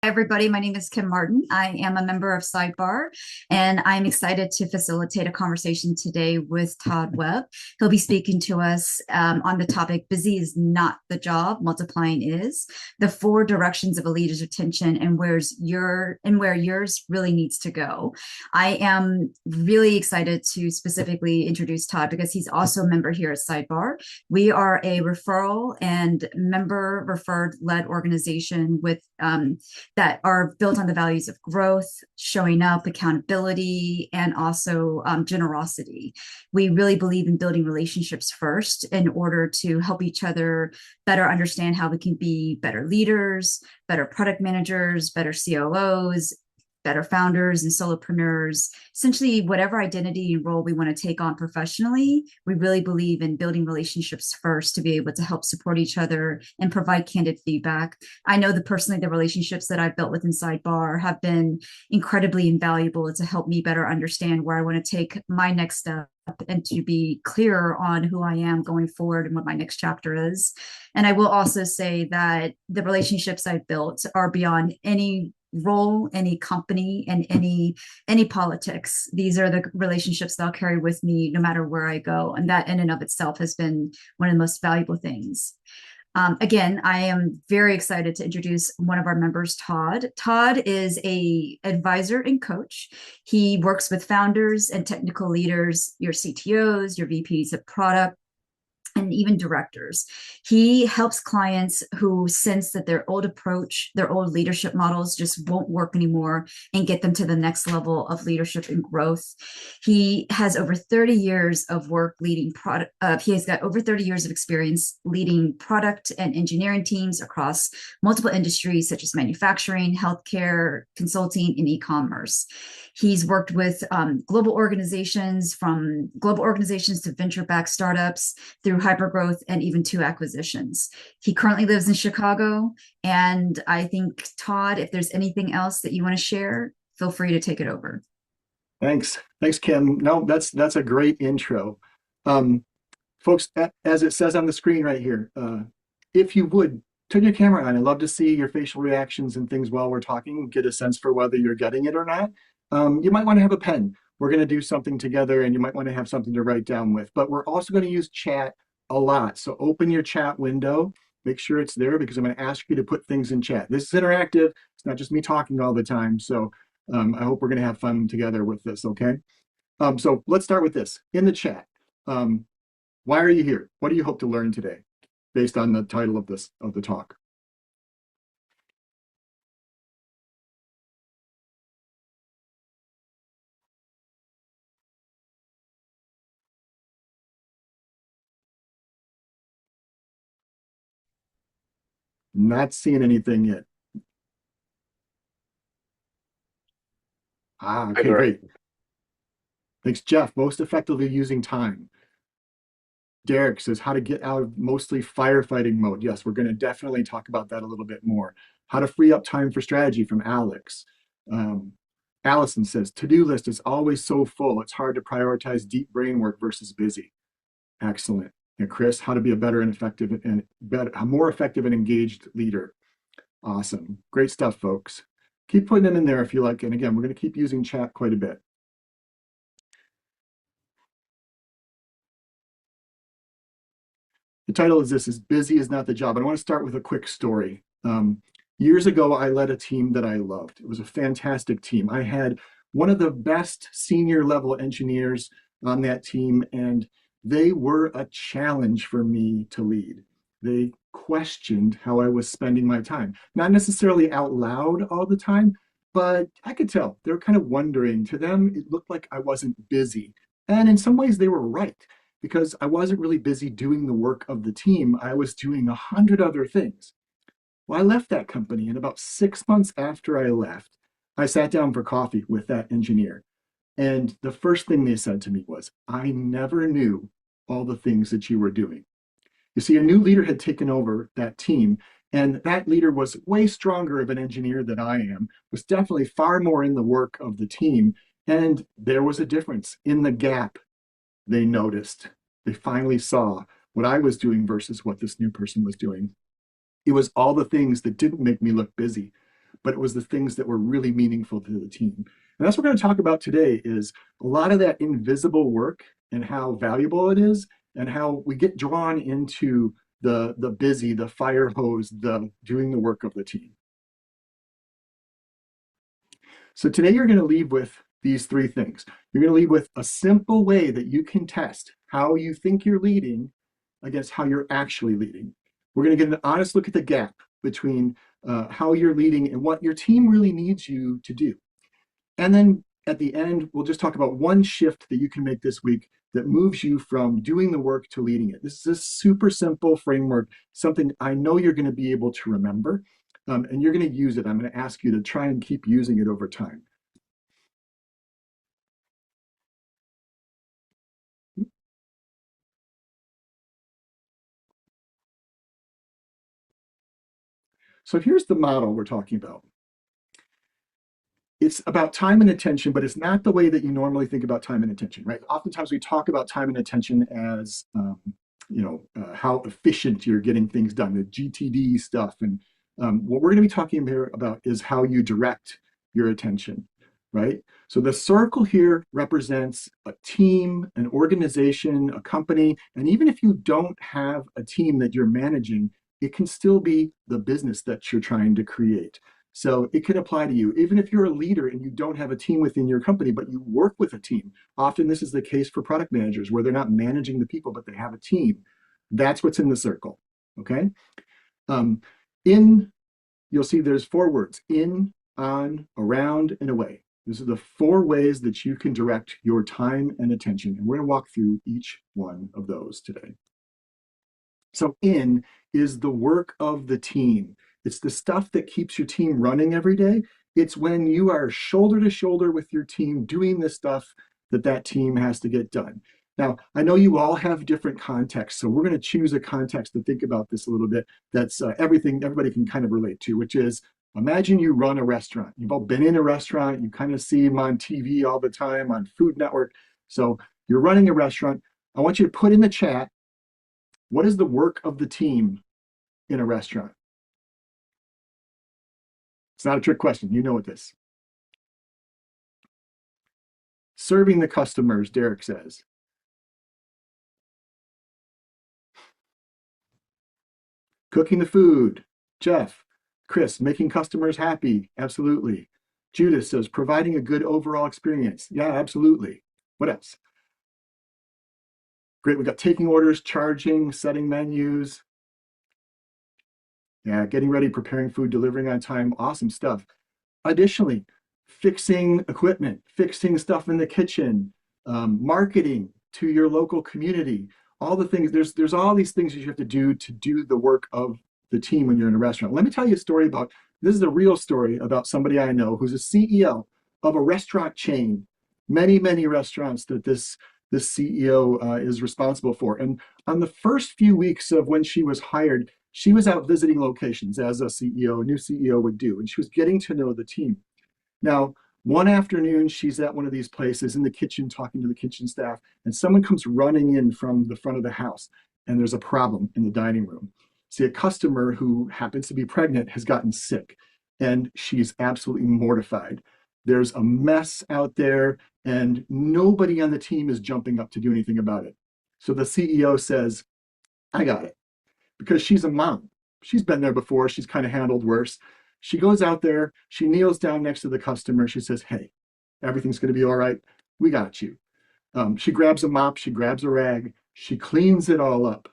Hi, everybody. My name is Kim Martin. I am a member of Sidebar, and I'm excited to facilitate a conversation today with Todd Webb. He'll be speaking to us on the topic Busy is not the job, multiplying is, the four directions of a leader's attention and where yours really needs to go. I am really excited to specifically introduce Todd because he's also a member here at Sidebar. We are a referral and member referred led organization with that are built on the values of growth, showing up, accountability, and also generosity. We really believe in building relationships first in order to help each other better understand how we can be better leaders, better product managers, better COOs, better founders and solopreneurs, essentially whatever identity and role we want to take on professionally. We really believe in building relationships first to be able to help support each other and provide candid feedback. I know that personally the relationships that I've built within Sidebar have been incredibly invaluable to help me better understand where I want to take my next step and to be clearer on who I am going forward and what my next chapter is. And I will also say that the relationships I've built are beyond any role, any company, and any politics. These are the relationships that I'll carry with me no matter where I go, and that in and of itself has been one of the most valuable things. Again, I am very excited to introduce one of our members, Todd. Todd is a advisor and coach. He works with founders and technical leaders, your CTOs, your VPs of product, and even directors. He helps clients who sense that their old approach, their old leadership models just won't work anymore and get them to the next level of leadership and growth. He has over 30 years of work leading product. He has got over 30 years of experience leading product and engineering teams across multiple industries such as manufacturing, healthcare, consulting, and e-commerce. He's worked with global organizations, from global organizations to venture-backed startups, through hypergrowth and even two acquisitions. He currently lives in Chicago. And I think, Todd, if there's anything else that you want to share, feel free to take it over. Thanks, Kim. No, that's a great intro. Um, Folks, as it says on the screen right here, if you would turn your camera on, I'd love to see your facial reactions and things while we're talking, get a sense for whether you're getting it or not. You might want to have a pen. We're going to do something together, and you might want to have something to write down with. But we're also going to use chat a lot. So open your chat window, make sure it's there, because I'm going to ask you to put things in chat. This is interactive. It's not just me talking all the time. So I hope we're going to have fun together with this, okay? So let's start with this. In the chat, why are you here? What do you hope to learn today based on the title of the talk? Not seeing anything yet. Okay, Sidebar. great. Thanks, Jeff. Most effectively using time. Derek says how to get out of mostly firefighting mode. Yes, we're going to definitely talk about that a little bit more. How to free up time for strategy from Alex. Um, Allison says to-do list is always so full. It's hard to prioritize deep brain work versus busy. Excellent. And Chris, how to be a better and effective and better, a more effective and engaged leader. Awesome. Great stuff, folks. Keep putting them in there if you like. And again, we're going to keep using chat quite a bit. The title is Busy is Not the Job. And I want to start with a quick story. Years ago, I led a team that I loved. It was a fantastic team. I had one of the best senior level engineers on that team, and they were a challenge for me to lead. They questioned how I was spending my time. Not necessarily out loud all the time, but I could tell. They were kind of wondering. To them, it looked like I wasn't busy. And in some ways, they were right, because I wasn't really busy doing the work of the team. I was doing 100 other things. Well, I left that company, and about 6 months after I left, I sat down for coffee with that engineer. And the first thing they said to me was, I never knew all the things that you were doing. You see, a new leader had taken over that team, and that leader was way stronger of an engineer than I am, was definitely far more in the work of the team. And there was a difference in the gap they noticed. They finally saw what I was doing versus what this new person was doing. It was all the things that didn't make me look busy, but it was the things that were really meaningful to the team. And that's what we're going to talk about today is a lot of that invisible work and how valuable it is and how we get drawn into the busy, the fire hose, the doing the work of the team. So today you're going to leave with these three things. You're going to leave with a simple way that you can test how you think you're leading against how you're actually leading. We're going to get an honest look at the gap between how you're leading and what your team really needs you to do. And then at the end, we'll just talk about one shift that you can make this week that moves you from doing the work to leading it. This is a super simple framework, something I know you're going to be able to remember, and you're going to use it. I'm going to ask you to try and keep using it over time. So here's the model we're talking about. It's about time and attention, but it's not the way that you normally think about time and attention, right? Oftentimes we talk about time and attention as, how efficient you're getting things done, the GTD stuff. And what we're going to be talking here about is how you direct your attention, right? So the circle here represents a team, an organization, a company. And even if you don't have a team that you're managing, it can still be the business that you're trying to create. So it can apply to you. Even if you're a leader and you don't have a team within your company, but you work with a team. Often this is the case for product managers where they're not managing the people, but they have a team. That's what's in the circle, okay? Um, in, you'll see there's four words: in, on, around, and away. These are the four ways that you can direct your time and attention. And we're going to walk through each one of those today. So in is the work of the team. It's the stuff that keeps your team running every day. It's when you are shoulder to shoulder with your team doing the stuff that that team has to get done. Now, I know you all have different contexts, so we're going to choose a context to think about this a little bit that's everything everybody can kind of relate to, which is imagine you run a restaurant. You've all been in a restaurant. You kind of see them on TV all the time, on Food Network. So you're running a restaurant. I want you to put in the chat, what is the work of the team in a restaurant? It's not a trick question. You know what this. Serving the customers, Derek says. Cooking the food, Jeff. Chris, making customers happy. Absolutely. Judith says, providing a good overall experience. Yeah, absolutely. What else? Great. We got taking orders, charging, setting menus. Yeah, getting ready, preparing food, delivering on time. Awesome stuff. Additionally, fixing equipment, fixing stuff in the kitchen, marketing to your local community, all the things. There's all these things you have to do the work of the team when you're in a restaurant. Let me tell you a story about, this is a real story about somebody I know who's a CEO of a restaurant chain, many restaurants that this CEO is responsible for. And on the first few weeks of when she was hired, she was out visiting locations as a CEO, a new CEO would do, and she was getting to know the team. Now, one afternoon, she's at one of these places in the kitchen talking to the kitchen staff, and someone comes running in from the front of the house, and there's a problem in the dining room. See, a customer who happens to be pregnant has gotten sick, and she's absolutely mortified. There's a mess out there, and nobody on the team is jumping up to do anything about it. So the CEO says, I got it, because she's a mom. She's been there before. She's kind of handled worse. She goes out there. She kneels down next to the customer. She says, hey, everything's going to be all right. We got you. She grabs a mop. She grabs a rag. She cleans it all up.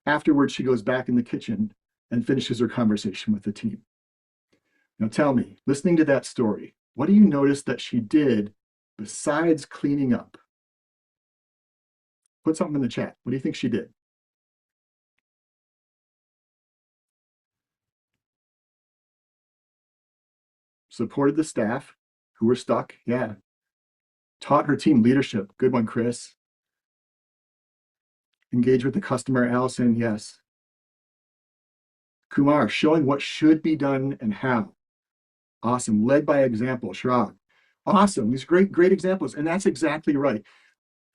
Afterwards, she goes back in the kitchen and finishes her conversation with the team. Now tell me, listening to that story, what do you notice that she did besides cleaning up? Put something in the chat. What do you think she did? Supported the staff who were stuck. Yeah. Taught her team leadership. Good one, Chris. Engage with the customer, Allison. Yes. Kumar, showing what should be done and how. Awesome. Led by example, Shrag. Awesome. These great examples. And that's exactly right.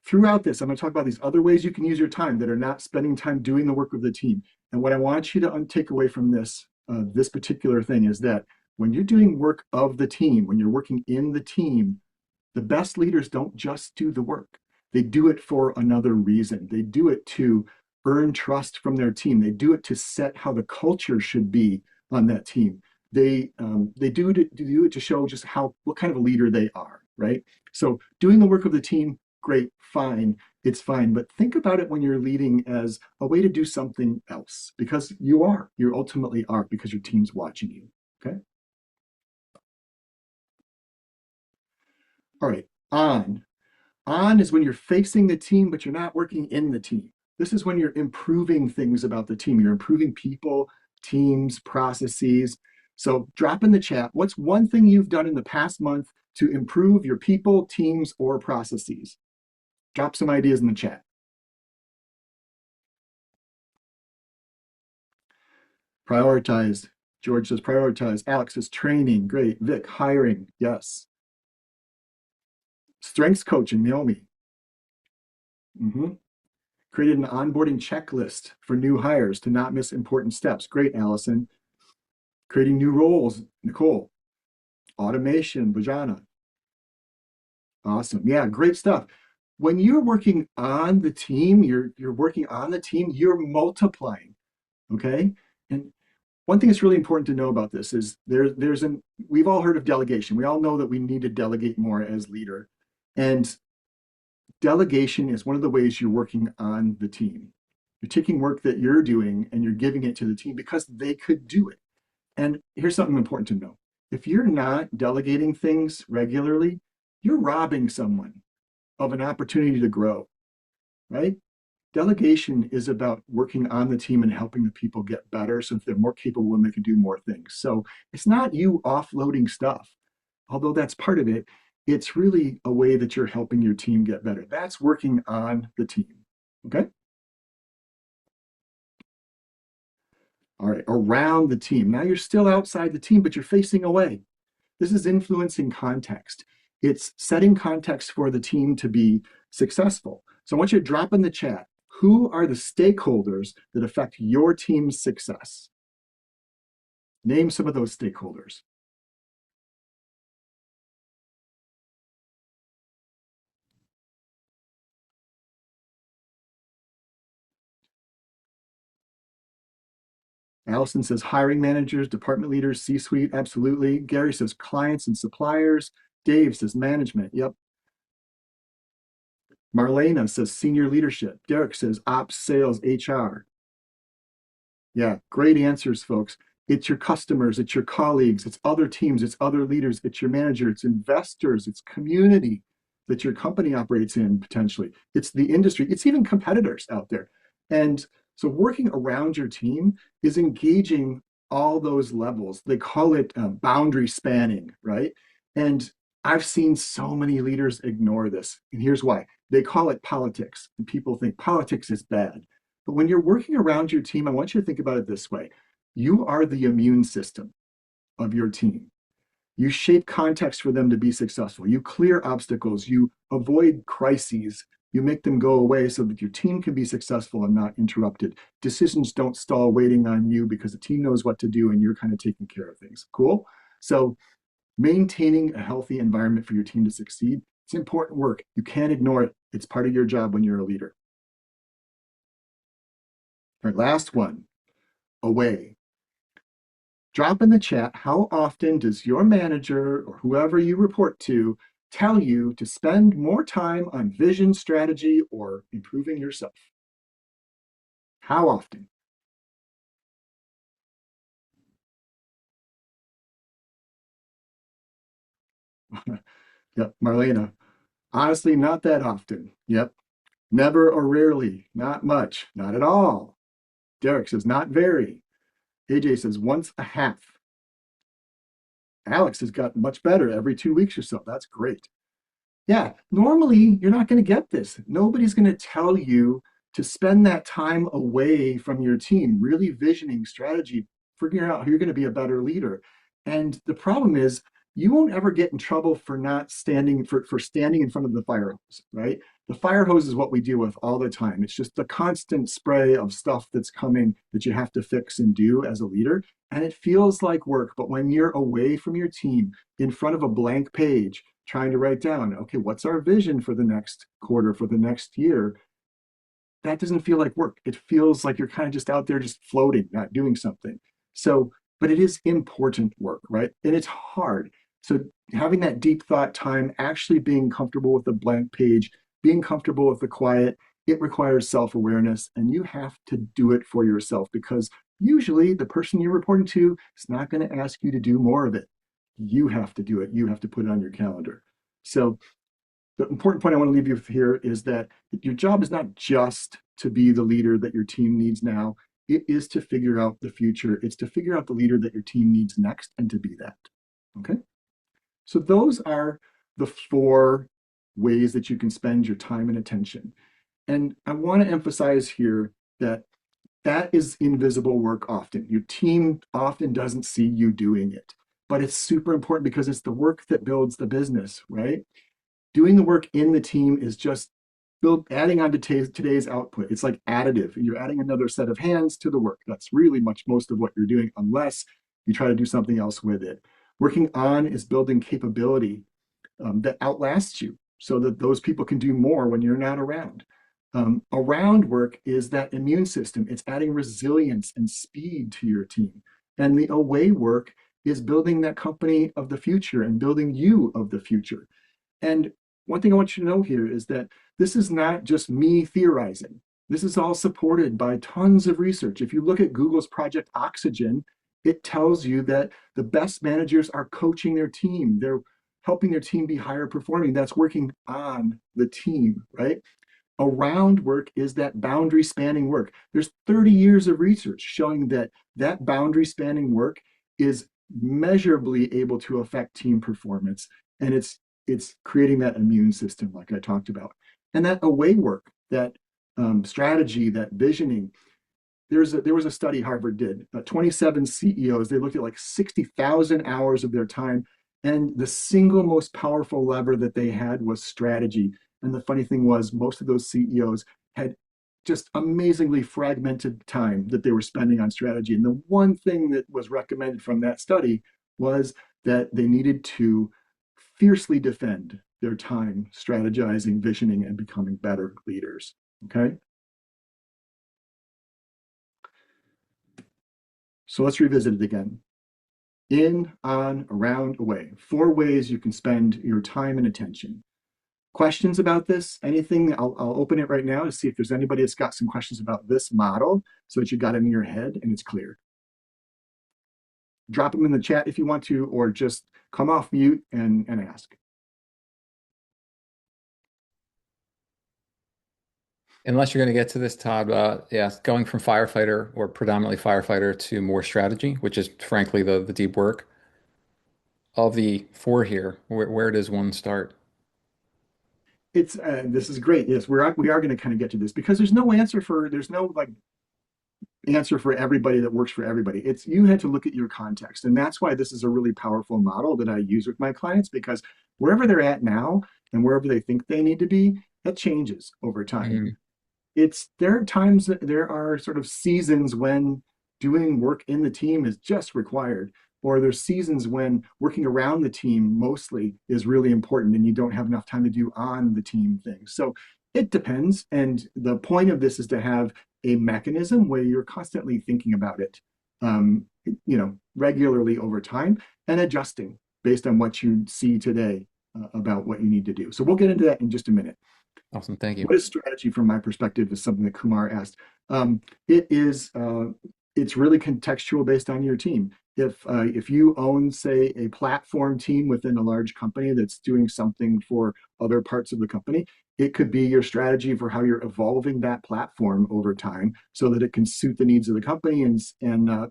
Throughout this, I'm going to talk about these other ways you can use your time that are not spending time doing the work of the team. And what I want you to take away from this particular thing is that when you're doing work of the team, when you're working in the team, the best leaders don't just do the work. They do it for another reason. They do it to earn trust from their team. They do it to set how the culture should be on that team. They do it to show just how what kind of a leader they are, right? So doing the work of the team, great, fine, it's fine. But think about it when you're leading as a way to do something else, because you ultimately are, because your team's watching you. Okay. All right. On is when you're facing the team, but you're not working in the team. This is when you're improving things about the team. You're improving people, teams, processes. So drop in the chat, what's one thing you've done in the past month to improve your people, teams, or processes? Drop some ideas in the chat. Prioritize. George says prioritize. Alex says training. Great. Vic, hiring. Yes. Strengths coaching. Naomi. Mm-hmm. Created an onboarding checklist for new hires to not miss important steps. Great, Allison. Creating new roles. Nicole. Automation. Bajana. Awesome. Yeah, great stuff. When you're working on the team, you're working on the team, you're multiplying. Okay. And one thing that's really important to know about this is we've all heard of delegation. We all know that we need to delegate more as leader. And delegation is one of the ways you're working on the team. You're taking work that you're doing and you're giving it to the team because they could do it. And here's something important to know. If you're not delegating things regularly, you're robbing someone of an opportunity to grow, right? Delegation is about working on the team and helping the people get better so that they're more capable and they can do more things. So it's not you offloading stuff, although that's part of it. It's really a way that you're helping your team get better. That's working on the team. Okay. All right. Around the team. Now you're still outside the team, but you're facing away. This is influencing context. It's setting context for the team to be successful. So I want you to drop in the chat, who are the stakeholders that affect your team's success? Name some of those stakeholders. Allison says hiring managers, department leaders, C-suite, absolutely. Gary says clients and suppliers. Dave says management, yep. Marlena says senior leadership. Derek says ops, sales, HR. Yeah, great answers, folks. It's your customers, it's your colleagues, it's other teams, it's other leaders, it's your manager, it's investors, it's community that your company operates in potentially. It's the industry, it's even competitors out there. And so working around your team is engaging all those levels. They call it boundary spanning, right? And I've seen so many leaders ignore this. And here's why. They call it politics. And people think politics is bad. But when you're working around your team, I want you to think about it this way. You are the immune system of your team. You shape context for them to be successful. You clear obstacles. You avoid crises. You make them go away so that your team can be successful and not interrupted. Decisions don't stall waiting on you because the team knows what to do and you're kind of taking care of things. Cool? So maintaining a healthy environment for your team to succeed, it's important work. You can't ignore it. It's part of your job when you're a leader. All right, last one, away. Drop in the chat, how often does your manager or whoever you report to tell you to spend more time on vision, strategy, or improving yourself? How often? Yep, Marlena. Honestly, not that often. Yep. Never or rarely. Not much. Not at all. Derek says, not very. AJ says, once a half. Alex has gotten much better every 2 weeks or so. That's great. Yeah, normally you're not going to get this. Nobody's going to tell you to spend that time away from your team, really visioning strategy, figuring out how you're going to be a better leader. And the problem is you won't ever get in trouble for not standing for standing in front of the fire hose, right? The fire hose is what we deal with all the time. It's just the constant spray of stuff that's coming that you have to fix and do as a leader. And it feels like work. But when you're away from your team in front of a blank page, trying to write down, okay, what's our vision for the next quarter, for the next year? That doesn't feel like work. It feels like you're kind of just out there just floating, not doing something. So, but it is important work, right? And it's hard. So having that deep thought time, actually being comfortable with the blank page, being comfortable with the quiet, it requires self-awareness, and you have to do it for yourself because usually the person you're reporting to is not going to ask you to do more of it. You have to do it. You have to put it on your calendar. So the important point I want to leave you with here is that your job is not just to be the leader that your team needs now. It is to figure out the future. It's to figure out the leader that your team needs next and to be that. Okay. So those are the four ways that you can spend your time and attention. And I want to emphasize here that that is invisible work often. Your team often doesn't see you doing it, but it's super important because it's the work that builds the business, right? Doing the work in the team is just adding on to today's output. It's like additive. You're adding another set of hands to the work. That's really much most of what you're doing, unless you try to do something else with it. Working on is building capability that outlasts you so that those people can do more when you're not around. Around work is that immune system. It's adding resilience and speed to your team. And the away work is building that company of the future and building you of the future. And one thing I want you to know here is that this is not just me theorizing. This is all supported by tons of research. If you look at Google's Project Oxygen, it tells you that the best managers are coaching their team. They're helping their team be higher performing. That's working on the team, right? Around work is that boundary spanning work. There's 30 years of research showing that that boundary spanning work is measurably able to affect team performance. And it's creating that immune system, like I talked about. And that away work, that strategy, that visioning. There was a study Harvard did. 27 CEOs. They looked at like 60,000 hours of their time, and the single most powerful lever that they had was strategy. And the funny thing was, most of those CEOs had just amazingly fragmented time that they were spending on strategy. And the one thing that was recommended from that study was that they needed to fiercely defend their time strategizing, visioning, and becoming better leaders. Okay. So let's revisit it again. In, on, around, away. Four ways you can spend your time and attention. Questions about this? Anything? I'll open it right now to see if there's anybody that's got some questions about this model so that you got it in your head and it's clear. Drop them in the chat if you want to, or just come off mute and ask. Unless you're going to get to this, Todd, yeah, going from firefighter or predominantly firefighter to more strategy, which is frankly the deep work. Of the four here, where does one start? It's this is great. Yes, we are going to kind of get to this because there's no like answer for everybody that works for everybody. It's you had to look at your context, and that's why this is a really powerful model that I use with my clients because wherever they're at now and wherever they think they need to be, that changes over time. Mm, There are times that there are sort of seasons when doing work in the team is just required, or there's seasons when working around the team mostly is really important and you don't have enough time to do on the team things. So it depends. And the point of this is to have a mechanism where you're constantly thinking about it, regularly over time and adjusting based on what you see today about what you need to do. So we'll get into that in just a minute. awesome, thank you. What is strategy from my perspective is something that Kumar asked. It is it's really contextual based on your team. If you own, say, a platform team within a large company that's doing something for other parts of the company, it could be your strategy for how you're evolving that platform over time so that it can suit the needs of the company and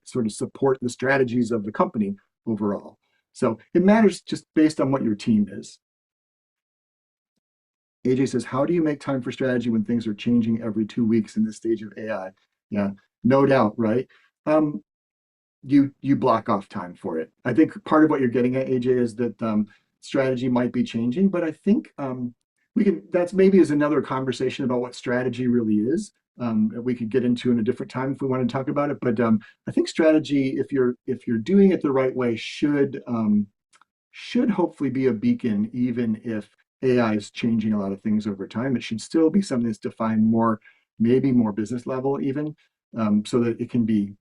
sort of support the strategies of the company overall. So it matters just based on what your team is. AJ says, how do you make time for strategy when things are changing every 2 weeks in this stage of AI? Yeah, no doubt, right? Um, you block off time for it. I think part of what you're getting at, AJ, is that strategy might be changing, but I think we can. That's maybe is another conversation about what strategy really is. We could get into in a different time if we want to talk about it. But I think strategy, if you're doing it the right way, should hopefully be a beacon, even if AI is changing a lot of things over time. It should still be something that's defined more, maybe more business level, even so that it can be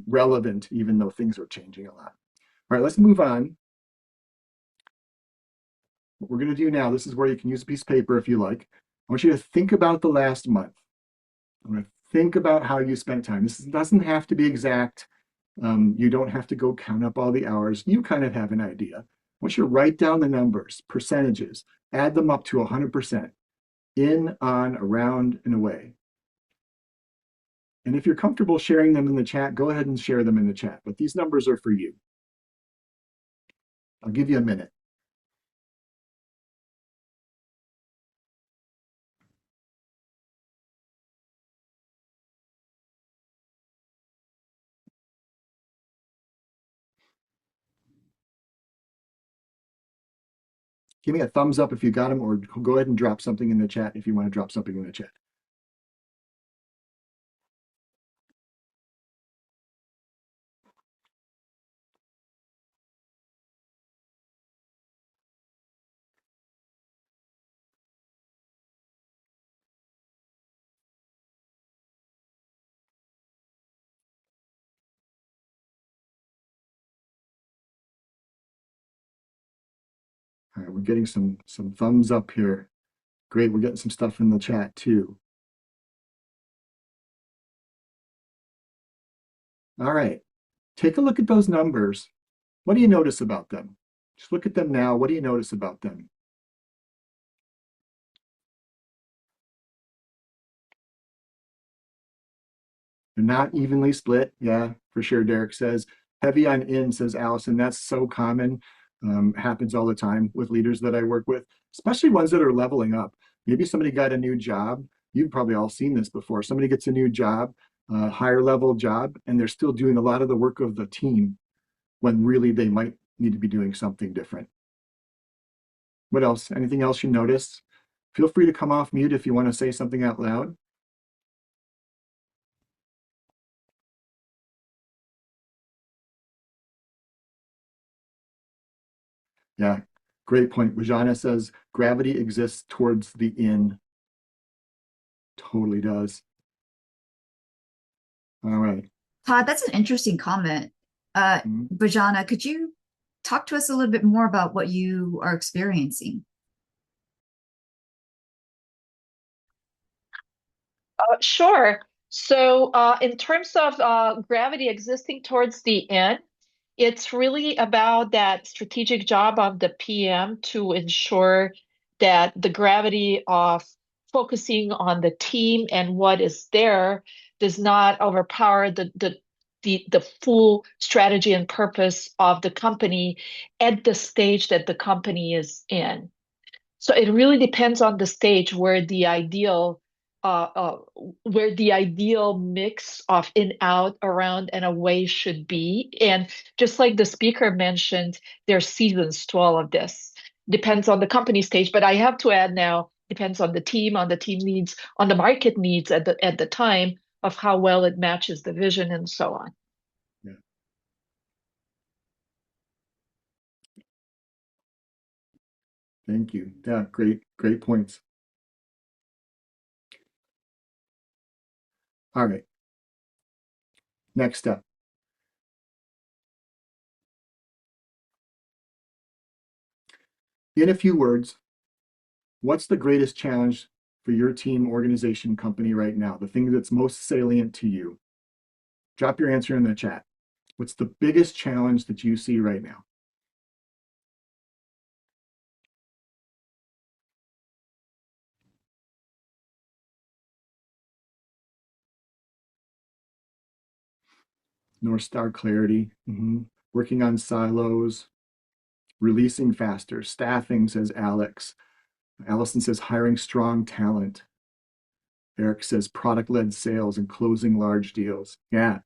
relevant, even though things are changing a lot. All right, let's move on. What we're going to do now, this is where you can use a piece of paper if you like. I want you to think about the last month. I want to think about how you spent time. This doesn't have to be exact. You don't have to go count up all the hours. You kind of have an idea. I want you to write down the numbers, percentages, add them up to 100%, in, on, around, and away. And if you're comfortable sharing them in the chat, go ahead and share them in the chat. But these numbers are for you. I'll give you a minute. Give me a thumbs up if you got them, or go ahead and drop something in the chat if you want to drop something in the chat. All right, we're getting some thumbs up here. Great, we're getting some stuff in the chat too. All right, take a look at those numbers. What do you notice about them? Just look at them now. What do you notice about them? They're not evenly split. Yeah, for sure, Derek says. Heavy on in, says Allison. That's so common. Happens all the time with leaders that I work with, especially ones that are leveling up. Maybe somebody got a new job. You've probably all seen this before. Somebody gets a new job, higher level job, and they're still doing a lot of the work of the team when really they might need to be doing something different. What else? Anything else you notice? Feel free to come off mute if you want to say something out loud. Yeah, great point. Vajana says gravity exists towards the in. Totally does. All right. Todd, that's an interesting comment. Mhm. Bajana, could you talk to us a little bit more about what you are experiencing? Sure. So, in terms of gravity existing towards the end, it's really about that strategic job of the PM to ensure that the gravity of focusing on the team and what is there does not overpower the full strategy and purpose of the company at the stage that the company is in. So it really depends on the stage uh, uh, where the ideal mix of in, out, around, and away should be. And just like the speaker mentioned, there's seasons to all of this. Depends on the company stage, but I have to add now, depends on the team needs, on the market needs at the time of how well it matches the vision and so on. Yeah. Thank you. Yeah, great points. All right. Next step. In a few words, what's the greatest challenge for your team, organization, company right now? The thing that's most salient to you. Drop your answer in the chat. What's the biggest challenge that you see right now? North Star clarity. Working on silos, releasing faster, staffing, says Alex. Allison says hiring strong talent. Eric says product-led sales and closing large deals. Yeah,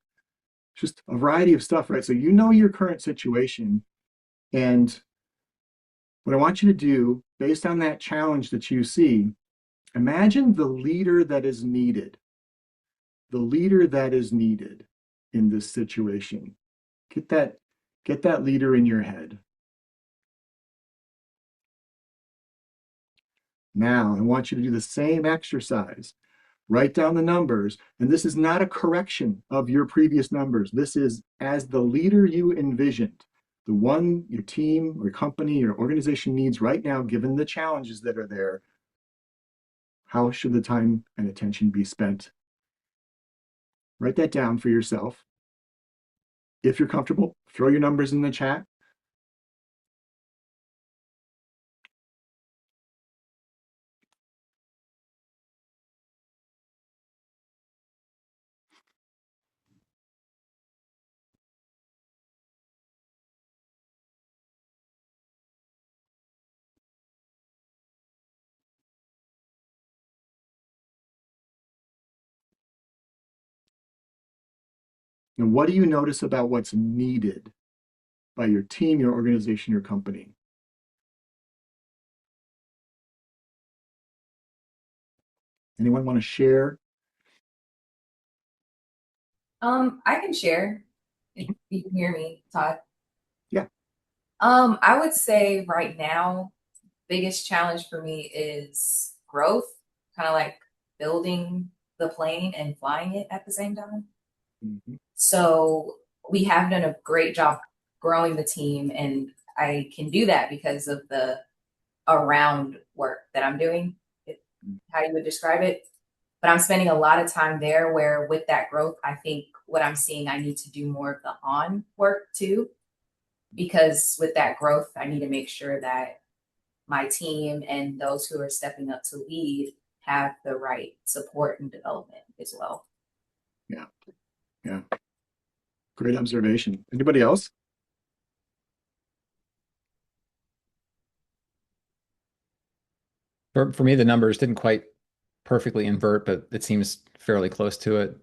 just a variety of stuff, right? So you know your current situation, and what I want you to do, based on that challenge that you see, imagine the leader that is needed, the leader that is needed in this situation. Get that leader in your head. Now, I want you to do the same exercise. Write down the numbers, and this is not a correction of your previous numbers. This is as the leader you envisioned, the one your team or company or organization needs right now, given the challenges that are there. How should the time and attention be spent? Write that down for yourself. If you're comfortable, throw your numbers in the chat. And what do you notice about what's needed by your team, your organization, your company? Anyone want to share? I can share if you can hear me, Todd. Yeah. I would say right now, biggest challenge for me is growth, kind of like building the plane and flying it at the same time. Mm-hmm. So we have done a great job growing the team, and I can do that because of the around work that I'm doing, how you would describe it. But I'm spending a lot of time there where with that growth, I think what I'm seeing, I need to do more of the on work too, because with that growth, I need to make sure that my team and those who are stepping up to lead have the right support and development as well. Yeah. Yeah. Great observation. Anybody else? For me, the numbers didn't quite perfectly invert, but it seems fairly close to it.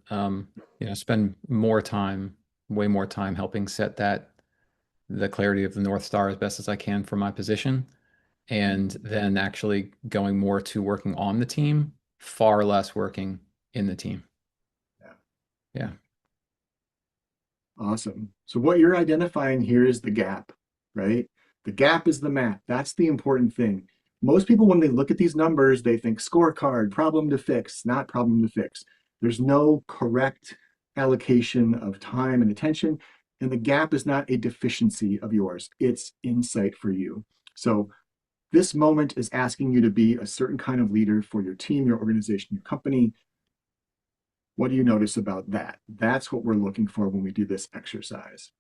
Spend more time, way more time helping set the clarity of the North Star as best as I can for my position. And then actually going more to working on the team, far less working in the team. Yeah. Yeah. Awesome. So what you're identifying here is the gap, right? The gap is the map. That's the important thing. Most people, when they look at these numbers, they think scorecard, problem to fix, not problem to fix. There's no correct allocation of time and attention, and the gap is not a deficiency of yours. It's insight for you. So this moment is asking you to be a certain kind of leader for your team, your organization, your company. What do you notice about that? That's what we're looking for when we do this exercise.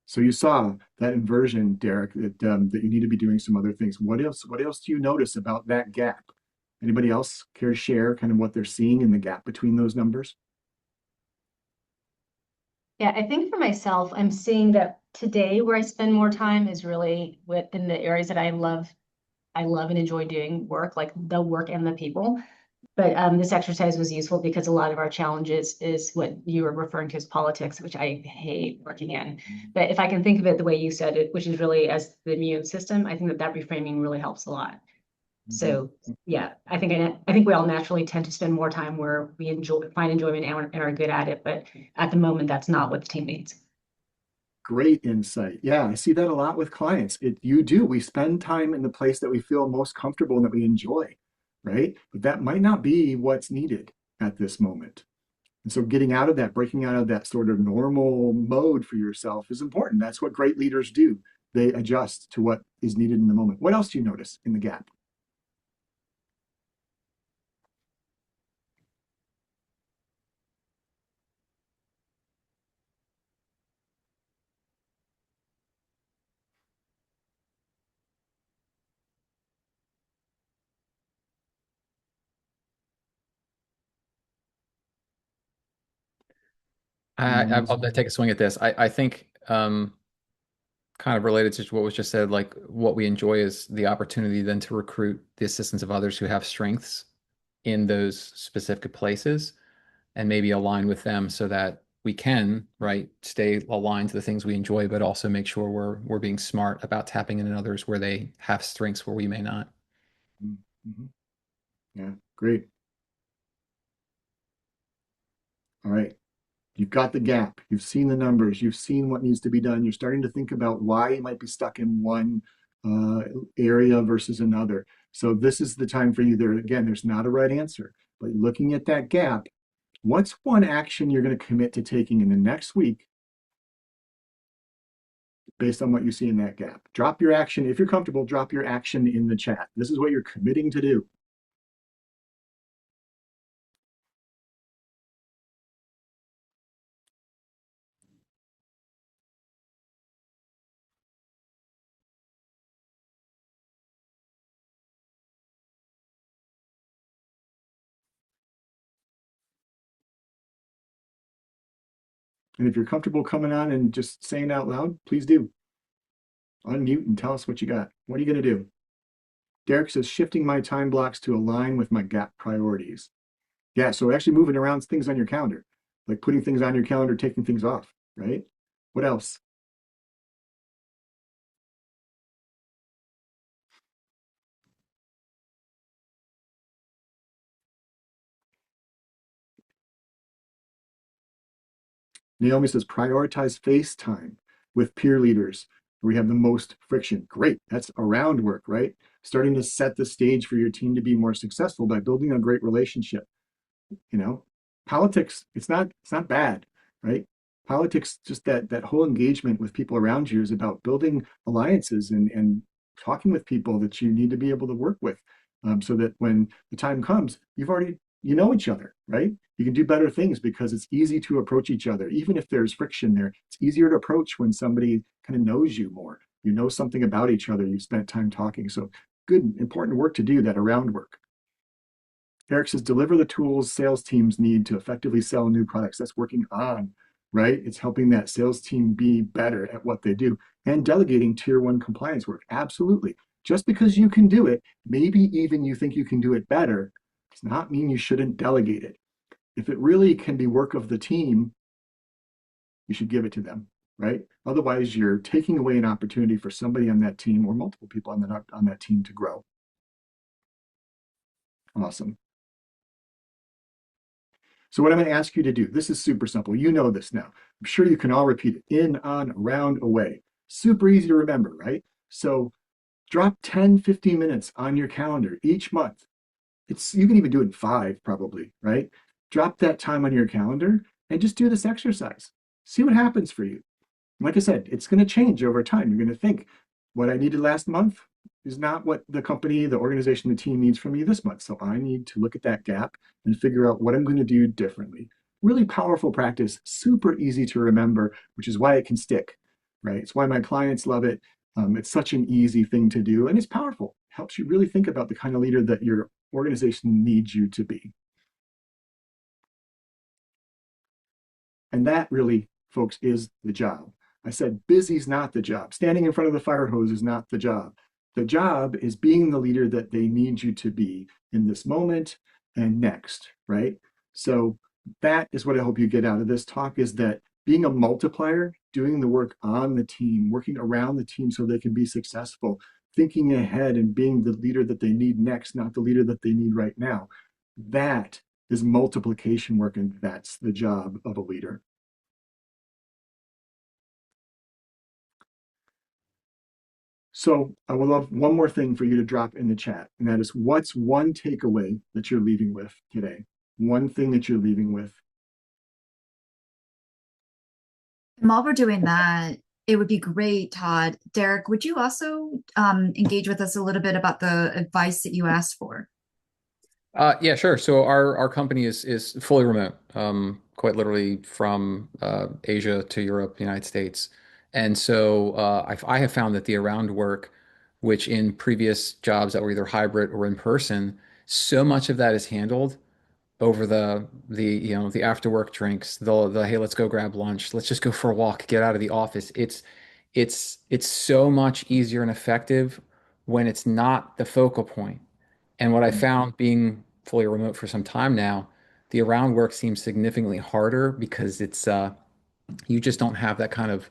So you saw that inversion, Derek, that you need to be doing some other things. What else? What else do you notice about that gap? Anybody else care to share kind of what they're seeing in the gap between those numbers? Yeah, I think for myself, I'm seeing that today where I spend more time is really within the areas that I love. I love and enjoy doing work, like the work and the people. But this exercise was useful because a lot of our challenges is what you were referring to as politics, which I hate working in. But if I can think of it the way you said it, which is really as the immune system, I think that reframing really helps a lot. So yeah, I think we all naturally tend to spend more time where we find enjoyment and are good at it. But at the moment, that's not what the team needs. Great insight. Yeah, I see that a lot with clients. You do. We spend time in the place that we feel most comfortable and that we enjoy, right? But that might not be what's needed at this moment. And so getting out of that, breaking out of that sort of normal mode for yourself is important. That's what great leaders do. They adjust to what is needed in the moment. What else do you notice in the gap? I'll take a swing at this. I think kind of related to what was just said, like what we enjoy is the opportunity then to recruit the assistance of others who have strengths in those specific places and maybe align with them so that we can, right, stay aligned to the things we enjoy, but also make sure we're being smart about tapping into others where they have strengths where we may not. Mhm. Yeah, great. All right. You've got the gap. You've seen the numbers. You've seen what needs to be done. You're starting to think about why you might be stuck in one uh, area versus another. So this is the time for you there. Again, there's not a right answer, but looking at that gap, what's one action you're going to commit to taking in the next week based on what you see in that gap? Drop your action. If you're comfortable, drop your action in the chat. This is what you're committing to do. And if you're comfortable coming on and just saying out loud, please do. Unmute and tell us what you got. What are you going to do? Derek says, shifting my time blocks to align with my gap priorities. Yeah, so actually moving around things on your calendar, like putting things on your calendar, taking things off, right? What else? Naomi says, prioritize face time with peer leaders where we have the most friction. Great. That's around work, right? Starting to set the stage for your team to be more successful by building a great relationship. You know, politics, it's not bad, right? Politics, just that whole engagement with people around you is about building alliances and talking with people that you need to be able to work with, so that when the time comes, you know each other, right? You can do better things because it's easy to approach each other. Even if there's friction there, it's easier to approach when somebody kind of knows you more. You know something about each other. You've spent time talking. So good, important work to do, that around work. Eric says, deliver the tools sales teams need to effectively sell new products. That's working on, right? It's helping that sales team be better at what they do and delegating tier one compliance work. Absolutely. Just because you can do it, maybe even you think you can do it better, does not mean you shouldn't delegate it. If it really can be work of the team, you should give it to them, right? Otherwise, you're taking away an opportunity for somebody on that team or multiple people on that team to grow. Awesome. So what I'm going to ask you to do, this is super simple. You know this now. I'm sure you can all repeat it. In, on, around, away. Super easy to remember, right? So drop 10, 15 minutes on your calendar each month. You can even do it in 5 probably, right? Drop that time on your calendar and just do this exercise. See what happens for you. Like I said, it's going to change over time. You're going to think, what I needed last month is not what the company, the organization, the team needs from me this month. So I need to look at that gap and figure out what I'm going to do differently. Really powerful practice, super easy to remember, which is why it can stick, right? It's why my clients love it. It's such an easy thing to do, and it's powerful. It helps you really think about the kind of leader that your organization needs you to be. And that really, folks, is the job. I said busy's not the job. Standing in front of the fire hose is not the job. The job is being the leader that they need you to be in this moment and next, right? So that is what I hope you get out of this talk, is that being a multiplier, doing the work on the team, working around the team so they can be successful, thinking ahead and being the leader that they need next, not the leader that they need right now. That is multiplication work, and that's the job of a leader. So I would love one more thing for you to drop in the chat, and that is, what's one takeaway that you're leaving with today? One thing that you're leaving with. And while we're doing that, it would be great, Todd. Derek, would you also engage with us a little bit about the advice that you asked for? Yeah, sure. So our company is fully remote, quite literally from Asia to Europe, United States. And so I have found that the around work, which in previous jobs that were either hybrid or in person, so much of that is handled over the after work drinks, the hey, let's go grab lunch, let's just go for a walk, get out of the office. It's so much easier and effective when it's not the focal point. And what I found being fully remote for some time now, the around work seems significantly harder because it's you just don't have that kind of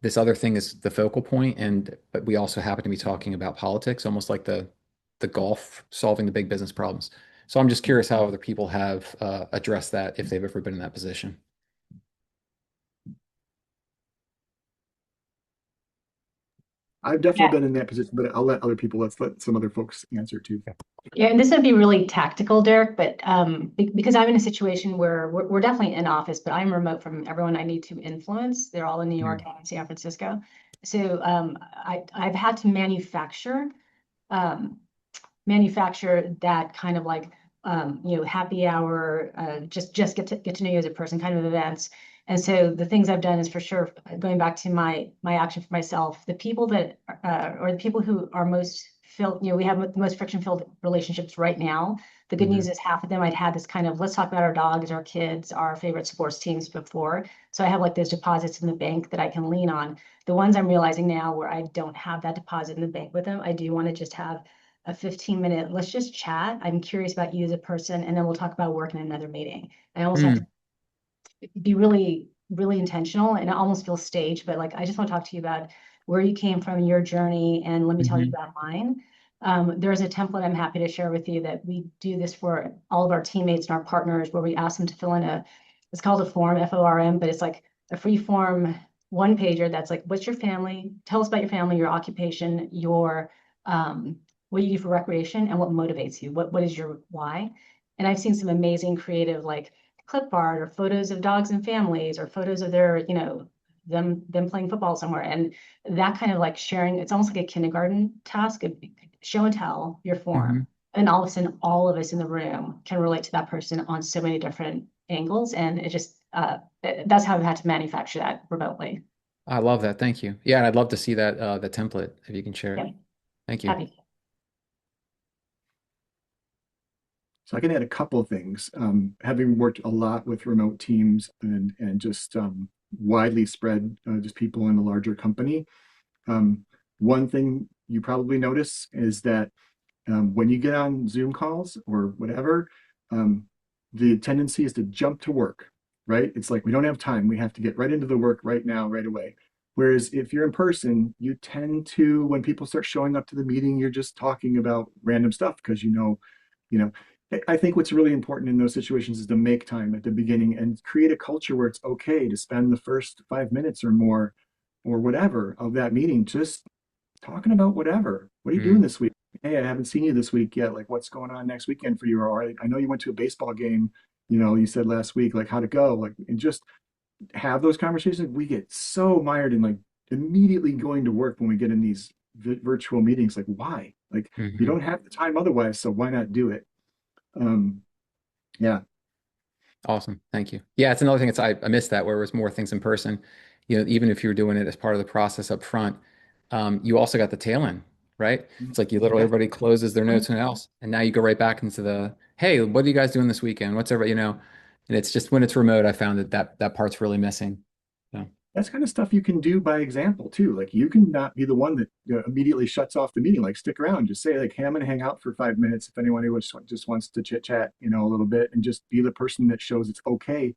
this other thing is the focal point, and but we also happen to be talking about politics, almost like the golf solving the big business problems. So I'm just curious how other people have addressed that if they've ever been in that position. I've definitely been in that position, but I'll let other people, let's let some other folks answer too. Yeah, and this would be really tactical, Derek, but because I'm in a situation where we're definitely in office, but I'm remote from everyone I need to influence. They're all in New York and San Francisco. So I've had to um, manufacture that kind of like happy hour, just get to know you as a person kind of events. And so the things I've done is for sure going back to my action for myself, the people that or the people who are most filled, we have the most friction filled relationships right now. The good news is half of them I'd had this kind of let's talk about our dogs, our kids, our favorite sports teams before. So I have like those deposits in the bank that I can lean on. The ones I'm realizing now where I don't have that deposit in the bank with them, I do want to just have a 15-minute, let's just chat. I'm curious about you as a person, and then we'll talk about work in another meeting. I almost have to be really, really intentional, and it almost feels staged, but like, I just want to talk to you about where you came from, your journey, and let me tell you about mine. There's a template I'm happy to share with you that we do this for all of our teammates and our partners, where we ask them to fill in it's called a form, FORM, but it's like a free form one pager that's like, what's your family? Tell us about your family, your occupation, your what you do for recreation, and what motivates you. What is your why? And I've seen some amazing creative like clip art or photos of dogs and families or photos of their, them playing football somewhere. And that kind of like sharing, it's almost like a kindergarten task of show and tell your form. And all of a sudden, all of us in the room can relate to that person on so many different angles. And it just, that's how I've had to manufacture that remotely. I love that. Thank you. Yeah, and I'd love to see that the template if you can share it. Yeah. Thank you. Happy. So I can add a couple of things. Having worked a lot with remote teams and just widely spread just people in a larger company, one thing you probably notice is that when you get on Zoom calls or whatever, the tendency is to jump to work, right? It's like we don't have time. We have to get right into the work right now, right away. Whereas if you're in person, you tend to, when people start showing up to the meeting, you're just talking about random stuff because you know, I think what's really important in those situations is to make time at the beginning and create a culture where it's okay to spend the first 5 minutes or more or whatever of that meeting just talking about whatever. What are you doing this week? Hey, I haven't seen you this week yet. Like, what's going on next weekend for you? Or I know you went to a baseball game, you said last week, like, how'd it go? Like, and just have those conversations. We get so mired in like immediately going to work when we get in these virtual meetings. Like, why? Like, you don't have the time otherwise, so why not do it? Yeah. Awesome. Thank you. Yeah, it's another thing. I missed that where it was more things in person. Even if you were doing it as part of the process up front, you also got the tail end, right? It's like you literally Yeah. everybody closes their notes and else, and now you go right back into the, hey, what are you guys doing this weekend? What's everybody, and it's just when it's remote, I found that part's really missing. So That's kind of stuff you can do by example too. Like you can not be the one that immediately shuts off the meeting. Like stick around, just say like, "Hey, I'm gonna hang out for 5 minutes." If anyone who just wants to chit chat, a little bit, and just be the person that shows it's okay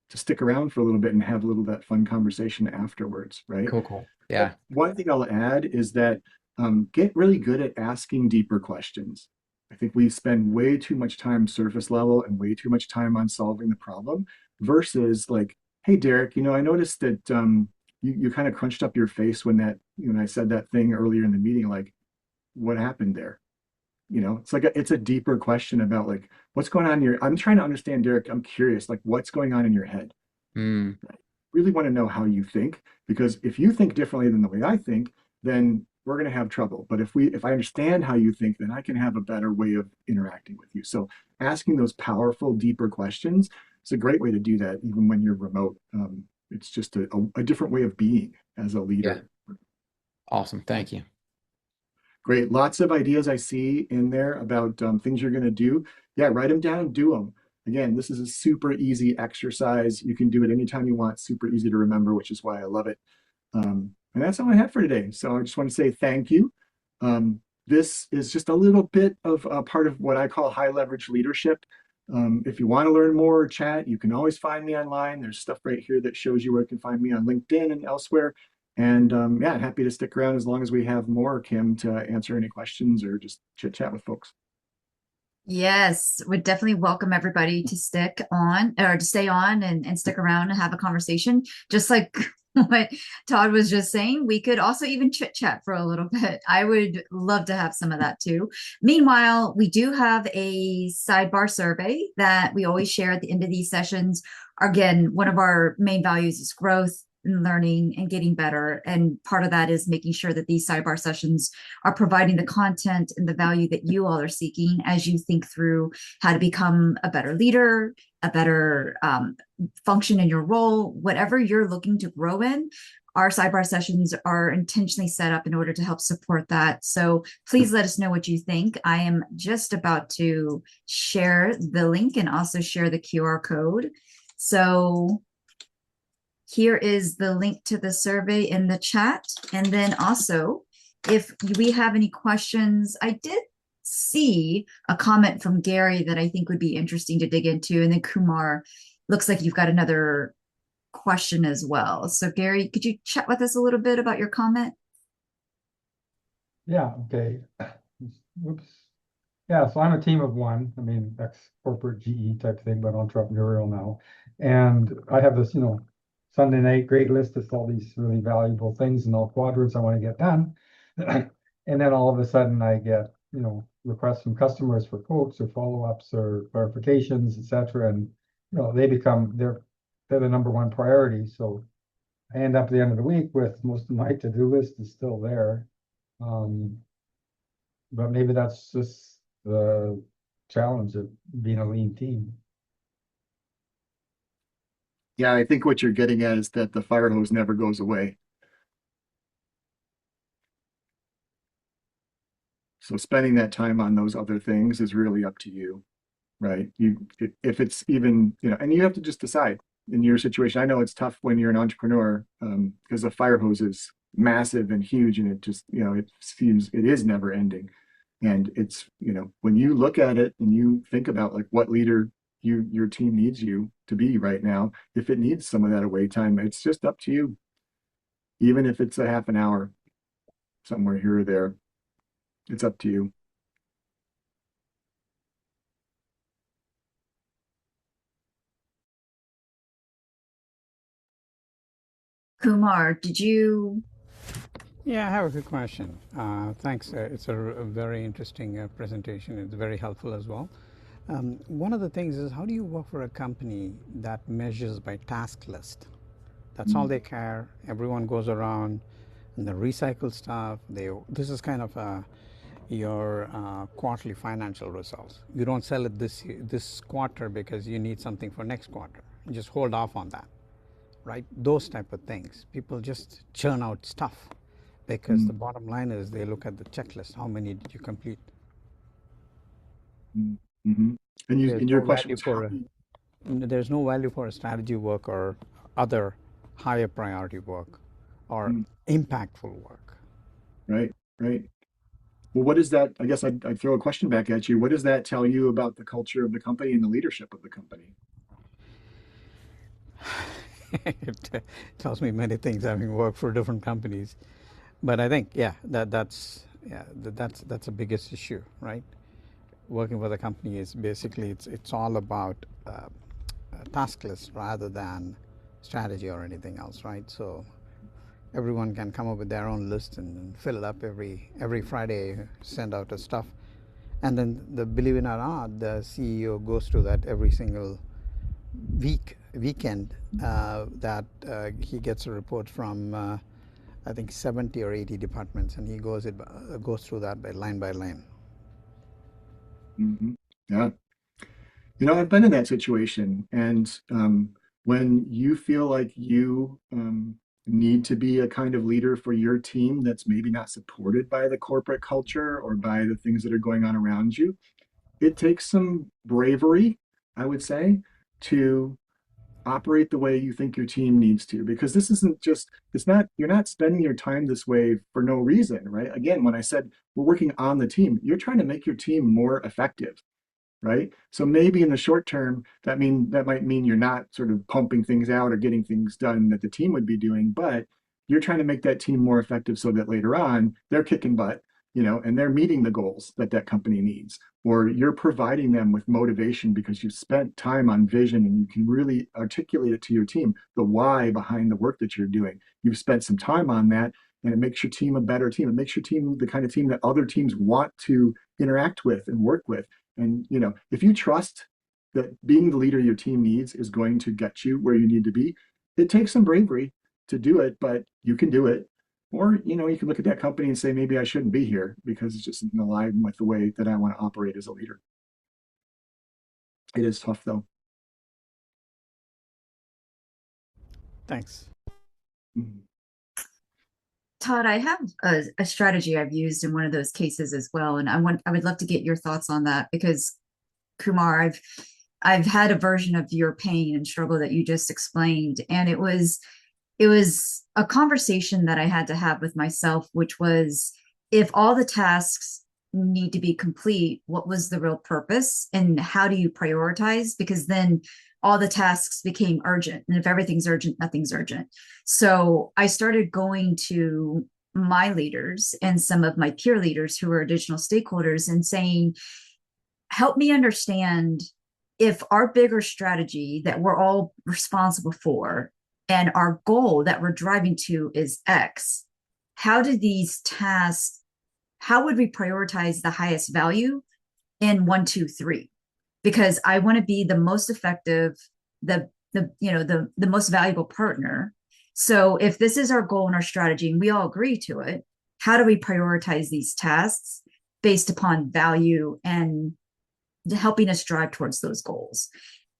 to stick around for a little bit and have a little that fun conversation afterwards, right? cool, cool. Yeah. One thing I'll add is that get really good at asking deeper questions. I think we spend way too much time surface level and way too much time on solving the problem versus like, hey, Derek, I noticed that you kind of crunched up your face when I said that thing earlier in the meeting. Like, what happened there? It's like it's a deeper question about like what's going on in your. I'm trying to understand, Derek. I'm curious, like what's going on in your head. Mm. Really want to know how you think because if you think differently than the way I think, then we're going to have trouble. But if I understand how you think, then I can have a better way of interacting with you. So asking those powerful, deeper questions is a great way to do that, even when you're remote. It's just a different way of being as a Yeah. leader. Awesome. Thank you. Great. Lots of ideas I see in there about things you're going to do. Yeah, write them down, do them. Again, this is a super easy exercise. You can do it anytime you want, super easy to remember, which is why I love it. And that's all I have for today. So I just want to say thank you. This is just a little bit of a part of what I call high leverage leadership. If you want to learn more or chat, you can always find me online. There's stuff right here that shows you where you can find me on LinkedIn and elsewhere. And yeah, happy to stick around as long as we have more, Kim, to answer any questions or just chit chat with folks. Yes, would definitely welcome everybody to stick on or to stay on and stick around and have a conversation. Just like what Todd was just saying, we could also even chit chat for a little bit. I would love to have some of that too. Meanwhile, we do have a sidebar survey that we always share at the end of these sessions. Again, one of our main values is growth and learning and getting better. And part of that is making sure that these sidebar sessions are providing the content and the value that you all are seeking as you think through how to become a better leader, a better function in your role, whatever you're looking to grow in. Our sidebar sessions are intentionally set up in order to help support that. So please let us know what you think. I am just about to share the link and also share the QR code. So here is the link to the survey in the chat. And then also, if we have any questions, I did see a comment from Gary that I think would be interesting to dig into. And then Kumar, looks like you've got another question as well. So Gary, could you chat with us a little bit about your comment? Yeah, okay. Whoops. Yeah, so I'm a team of one. I mean, that's corporate GE type thing, but entrepreneurial now. And I have this, Sunday night great list of all these really valuable things in all quadrants I want to get done. And then all of a sudden I get, requests from customers for quotes or follow-ups or clarifications, etc. And they're the number one priority. So I end up at the end of the week with most of my to-do list is still there. But maybe that's just the challenge of being a lean team. Yeah, I think what you're getting at is that the fire hose never goes away. So spending that time on those other things is really up to you, right? If it's even, and you have to just decide in your situation. I know it's tough when you're an entrepreneur because the fire hose is massive and huge, and it just, it is never ending. And it's, when you look at it and you think about like what leader your team needs you to be right now, if it needs some of that away time, it's just up to you. Even if it's a half an hour somewhere here or there, it's up to you. Kumar, did you? Yeah, I have a good question. Thanks. It's a very interesting presentation. It's very helpful as well. One of the things is, how do you work for a company that measures by task list? That's all they care. Everyone goes around and they recycle stuff. This is kind of your quarterly financial results. You don't sell it this quarter because you need something for next quarter. You just hold off on that, right? Those type of things. People just churn out stuff because the bottom line is they look at the checklist. How many did you complete? Mm-hmm. And your question was there's no value for a strategy work or other higher priority work or impactful work. Right, right. Well, what is that? I guess I'd throw a question back at you. What does that tell you about the culture of the company and the leadership of the company? It tells me many things, having worked for different companies. But I think, that's the biggest issue, right? Working with a company is basically it's all about a task list rather than strategy or anything else, right? So everyone can come up with their own list and fill it up every Friday, send out the stuff, and then believe it or not, the CEO goes through that every single weekend. That he gets a report from I think 70 or 80 departments, and he goes through that by line. Mm-hmm. Yeah. I've been in that situation, and when you feel like you need to be a kind of leader for your team that's maybe not supported by the corporate culture or by the things that are going on around you, it takes some bravery, I would say, to operate the way you think your team needs to, because this isn't just, you're not spending your time this way for no reason, right? Again, when I said we're working on the team, you're trying to make your team more effective. right? So maybe in the short term, that might mean you're not sort of pumping things out or getting things done that the team would be doing, but you're trying to make that team more effective so that later on they're kicking butt, and they're meeting the goals that that company needs, or you're providing them with motivation because you've spent time on vision and you can really articulate it to your team, the why behind the work that you're doing. You've spent some time on that, and it makes your team a better team. It makes your team the kind of team that other teams want to interact with and work with. And if you trust that being the leader your team needs is going to get you where you need to be, it takes some bravery to do it, but you can do it. Or, you can look at that company and say, maybe I shouldn't be here because it's just in line with the way that I want to operate as a leader. It is tough though. Thanks. Mhm. Todd, I have a strategy I've used in one of those cases as well, and I would love to get your thoughts on that because Kumar, I've had a version of your pain and struggle that you just explained, and it was a conversation that I had to have with myself, which was, if all the tasks need to be complete, what was the real purpose and how do you prioritize? Because then all the tasks became urgent. And if everything's urgent, nothing's urgent. So I started going to my leaders and some of my peer leaders who are additional stakeholders and saying, help me understand, if our bigger strategy that we're all responsible for and our goal that we're driving to is X, how do these tasks, how would we prioritize the highest value in 1, 2, 3? Because I want to be the most effective, the most valuable partner. So if this is our goal and our strategy and we all agree to it, how do we prioritize these tasks based upon value and helping us drive towards those goals?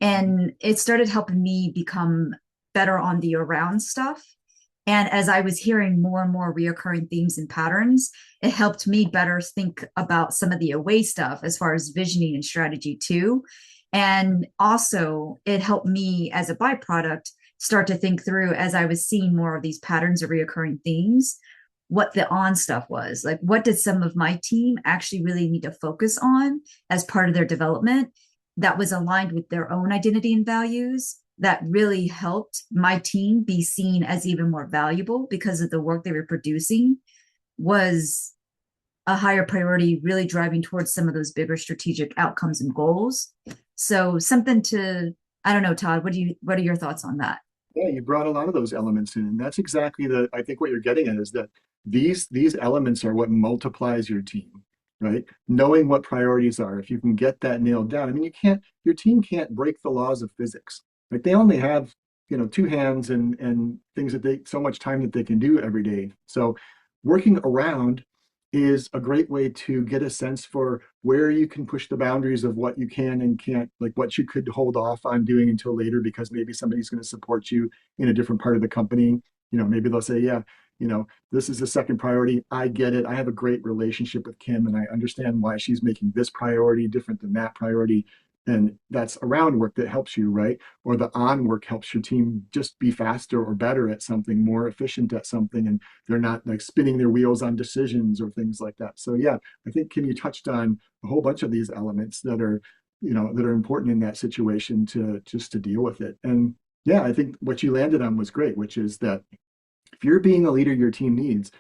And it started helping me become better on the around stuff. And as I was hearing more and more reoccurring themes and patterns, it helped me better think about some of the away stuff as far as visioning and strategy too. And also it helped me as a byproduct start to think through, as I was seeing more of these patterns of reoccurring themes, what the on stuff was. Like, what did some of my team actually really need to focus on as part of their development that was aligned with their own identity and values, that really helped my team be seen as even more valuable because of the work they were producing was a higher priority, really driving towards some of those bigger strategic outcomes and goals. So something to, I don't know, Todd, what are your thoughts on that? Yeah, you brought a lot of those elements in, and that's exactly I think what you're getting at is that these elements are what multiplies your team, right? Knowing what priorities are, if you can get that nailed down. I mean, your team can't break the laws of physics. Like, they only have, two hands and things so much time that they can do every day. So working around is a great way to get a sense for where you can push the boundaries of what you can and can't, like what you could hold off on doing until later because maybe somebody's going to support you in a different part of the company. Maybe they'll say, yeah, this is the second priority. I get it. I have a great relationship with Kim and I understand why she's making this priority different than that priority. And that's around work that helps you, right? Or the on work helps your team just be faster or better at something, more efficient at something, and they're not like spinning their wheels on decisions or things like that. So yeah, I think Kim, you touched on a whole bunch of these elements that are, that are important in that situation to just to deal with it. And yeah, I think what you landed on was great, which is that if you're being a leader your team needs,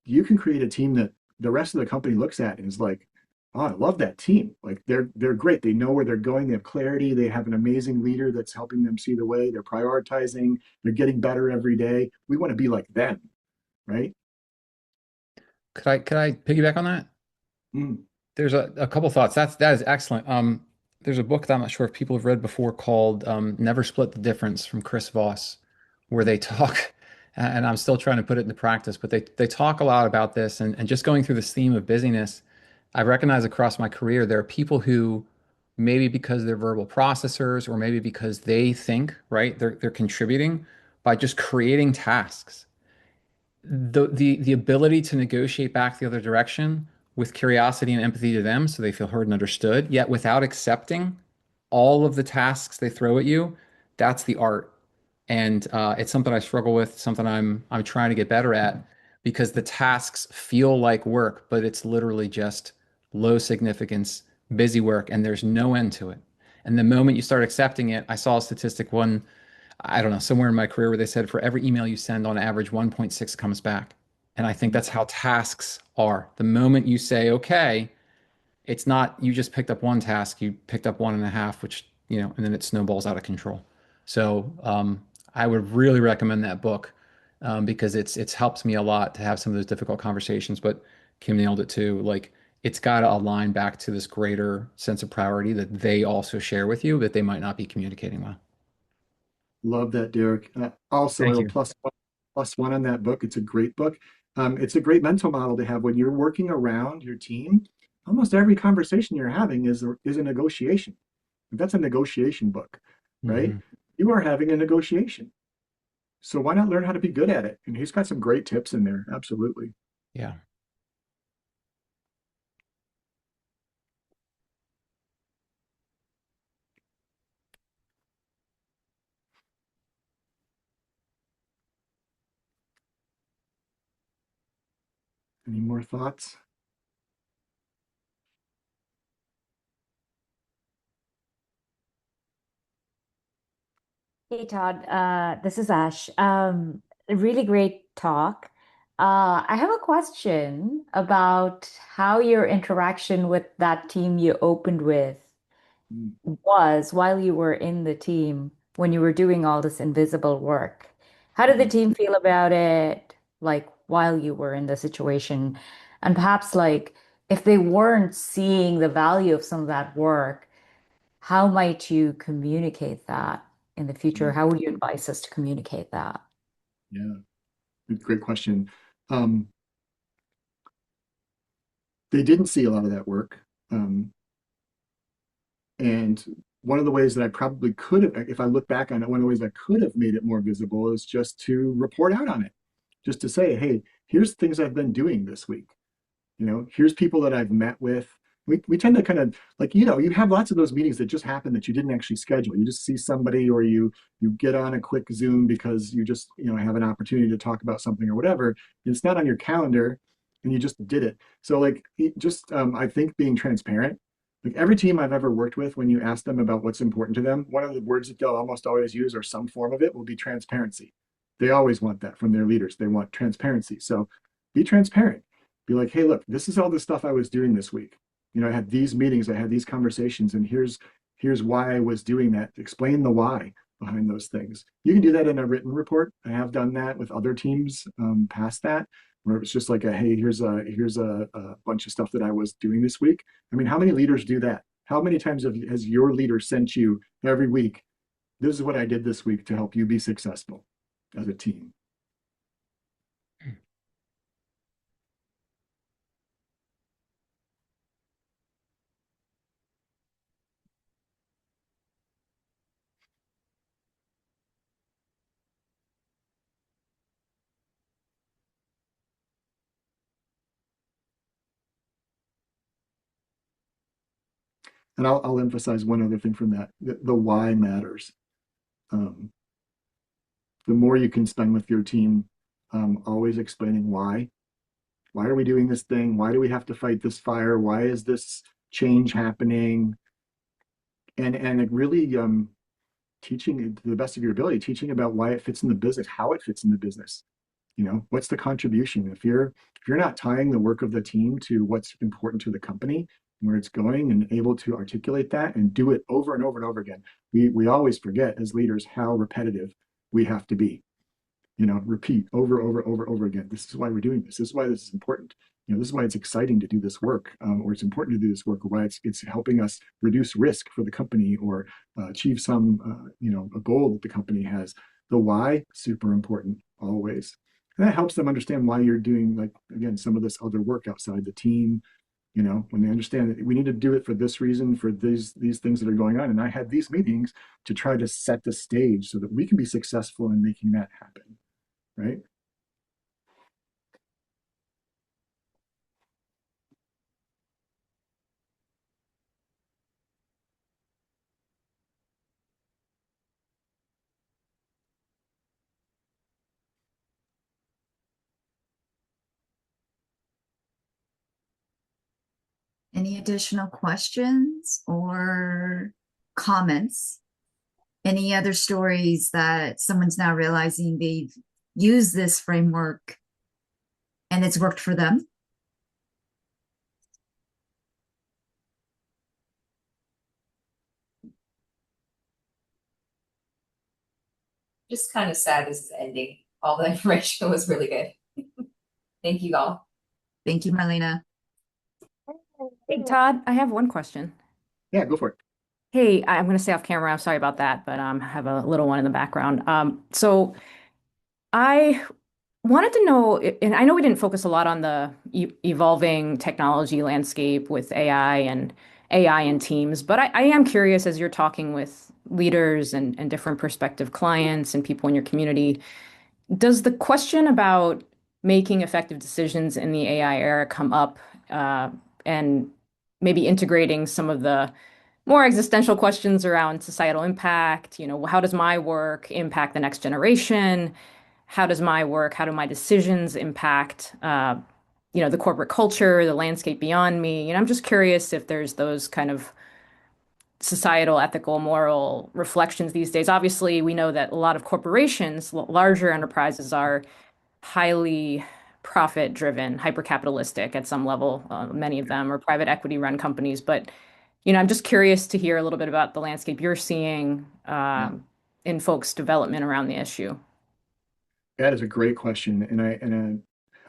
you can create a team that the rest of the company looks at and is like, oh, I love that team. Like, they're great. They know where they're going. They have clarity. They have an amazing leader that's helping them see the way. They're prioritizing. They're getting better every day. We want to be like them, right? Could I piggyback on that? Mm. There's a couple thoughts. That is excellent. There's a book that I'm not sure if people have read before called Never Split the Difference from Chris Voss, where they talk, and I'm still trying to put it into practice, but they talk a lot about this and just going through this theme of busyness. I've recognized across my career there are people who maybe because they're verbal processors or maybe because they think, right, they're contributing by just creating tasks. The ability to negotiate back the other direction with curiosity and empathy to them so they feel heard and understood, yet without accepting all of the tasks they throw at you, that's the art. And it's something I struggle with, something I'm trying to get better at because the tasks feel like work, but it's literally just low significance busy work and there's no end to it. And the moment you start accepting it, I saw a statistic one, I don't know, somewhere in my career where they said for every email you send, on average, 1.6 comes back. And I think that's how tasks are. The moment you say, okay, it's not you just picked up one task, you picked up one and a half, which, and then it snowballs out of control. So I would really recommend that book because it's helped me a lot to have some of those difficult conversations. But Kim nailed it too. Like it's got to align back to this greater sense of priority that they also share with you that they might not be communicating well. Love that, Derek. Also, Thank a you. plus one on that book. It's a great book. It's a great mental model to have when you're working around your team. Almost every conversation you're having is a negotiation. That's a negotiation book, right? Hmm. You are having a negotiation. So why not learn how to be good at it? And he's got some great tips in there. Absolutely. Yeah. Any more thoughts? Hey Todd, this is Ash. A really great talk. I have a question about how your interaction with that team you opened with Mm, was while you were in the team when you were doing all this invisible work. How did the mhm. team feel about it, like while you were in the situation? And perhaps like if they weren't seeing the value of some of that work, how might you communicate that in the future? Yeah, How would you advise us to communicate that? yeah. Great question. Um, they didn't see a lot of that work. And one of the ways that I probably could have, if I look back on it, one of the ways I could have made it more visible is just to report out on it, just to say, hey, here's things I've been doing this week. Here's people that I've met with. We tend to kind of like, you have lots of those meetings that just happen that you didn't actually schedule. You just see somebody or you get on a quick Zoom because you just, have an opportunity to talk about something or whatever. And it's not on your calendar and you just did it. So like I think being transparent, like every team I've ever worked with, when you ask them about what's important to them, one of the words that they'll almost always use or some form of it will be transparency. They always want that from their leaders. They want transparency. So be transparent, be like, hey, look, this is all the stuff I was doing this week. I had these meetings, I had these conversations, and here's why I was doing that. Explain the why behind those things. You can do that in a written report. I have done that with other teams past that, where it's just like hey, here's a bunch of stuff that I was doing this week. I mean, how many leaders do that? How many times has your leader sent you every week? This is what I did this week to help you be successful as a team. And I'll emphasize one other thing from that. The why matters. Um, the more you can spend with your team, always explaining why. Why are we doing this thing? Why do we have to fight this fire? Why is this change happening? And it really teaching to the best of your ability, teaching about why it fits in the business, how it fits in the business. What's the contribution? If you're not tying the work of the team to what's important to the company, where it's going, and able to articulate that and do it over and over and over again, we always forget as leaders how repetitive we have to be. Repeat over again. This is why we're doing this. This is why this is important. This is why it's exciting to do this work, or it's important to do this work, or why it's helping us reduce risk for the company, or achieve some, a goal that the company has. The why, super important always. And that helps them understand why you're doing, like, again, some of this other work outside the team. When they understand that we need to do it for this reason, for these things that are going on. And I had these meetings to try to set the stage so that we can be successful in making that happen. Right. Any additional questions or comments? Any other stories that someone's now realizing they've used this framework and it's worked for them? Just kind of sad this is ending. All the information was really good. Thank you all. Thank you, Marlena. Hey, Todd, I have one question. Yeah, go for it. Hey, I'm going to stay off camera. I'm sorry about that, but I have a little one in the background. So I wanted to know, and I know we didn't focus a lot on the evolving technology landscape with AI and teams, but I am curious as you're talking with leaders and different prospective clients and people in your community, does the question about making effective decisions in the AI era come up, and maybe integrating some of the more existential questions around societal impact? You know, how does my work impact the next generation? How do my decisions impact, the corporate culture, the landscape beyond me? You know, I'm just curious if there's those kind of societal, ethical, moral reflections these days. Obviously, we know that a lot of corporations, larger enterprises, are highly profit driven, hyper capitalistic at some level. Many of them are private equity run companies. But, I'm just curious to hear a little bit about the landscape you're seeing in folks' development around the issue. That is a great question,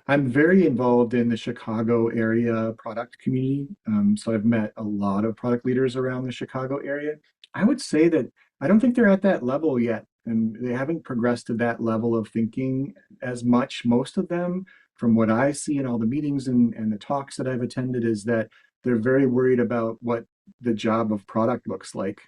I'm very involved in the Chicago area product community. So I've met a lot of product leaders around the Chicago area. I would say that I don't think they're at that level yet, and they haven't progressed to that level of thinking as much. Most of them, from what I see in all the meetings and the talks that I've attended, is that they're very worried about what the job of product looks like,